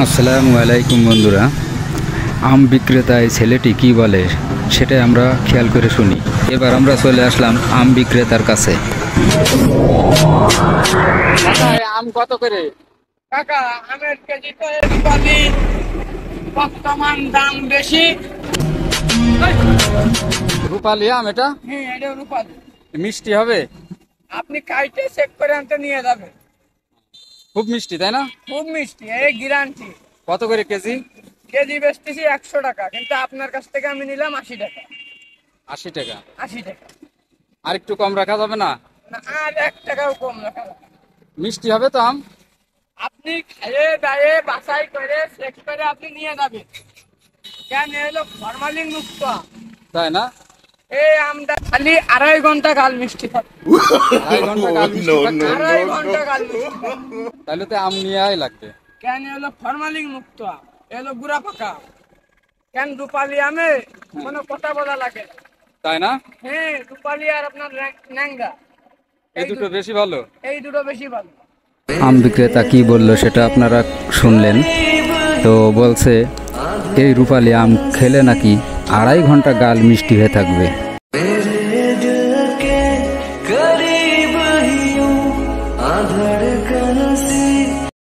আসসালামু আলাইকুম বন্ধুরা, আম বিক্রেতা এই ছেলেটি কি বলে সেটাই আমরা খেয়াল করে শুনি। এবার আমরা চলে আসলাম আম বিক্রেতার কাছে। আম কত করে? কাকা, আমের কেজি তো রূপালি, বর্তমান দাম বেশি। রূপালি আম এটা? হ্যাঁ, এটা রূপালি। মিষ্টি হবে? আপনি কাইটে চেক করে আনতে নিয়ে যাবেন। খুব মিষ্টি তাই না? খুব মিষ্টি, এই গ্যারান্টি। কত করে কেজি? কেজি বেচতেছি 100 টাকা, কিন্তু আপনার কাছ থেকে আমি নিলাম 80 টাকা। 80 টাকা? 80 টাকা। আর একটু কম রাখা যাবে না? না, আর 1 টাকাও কম রাখা যাবে না। মিষ্টি হবে তো আম? আপনি খেয়ে দায়ে বাছাই করে চেক করে আপনি নিয়ে যাবেন। কেন এলো ফরমালিন মুক্ত আম। তাই না? এই আমটা খালি 2.5 ঘন্টা গাল মিষ্টি থাকে। 2.5 ঘন্টা গাল মিষ্টি থাকবে? 2.5 ঘন্টা গাল মিষ্টি থাকে। তাহলে তো আম নিয়েই লাগবে। কেন এলো ফরমালিন মুক্ত আম, এলো গুড়া পাকা আম। কেন রূপালি আমে কোনো কথা বলা লাগে না। তাই না? হ্যাঁ, রূপালি আর আপনার ন্যাংরা, এই দুটো বেশি ভালো। এই দুটো বেশি ভালো। আম বিক্রেতা কি বলল সেটা আপনারা শুনলেন। তো বলছে এই রূপালি আম খেলে নাকি 2.5 ঘন্টা গাল মিষ্টি হয়ে থাকবে।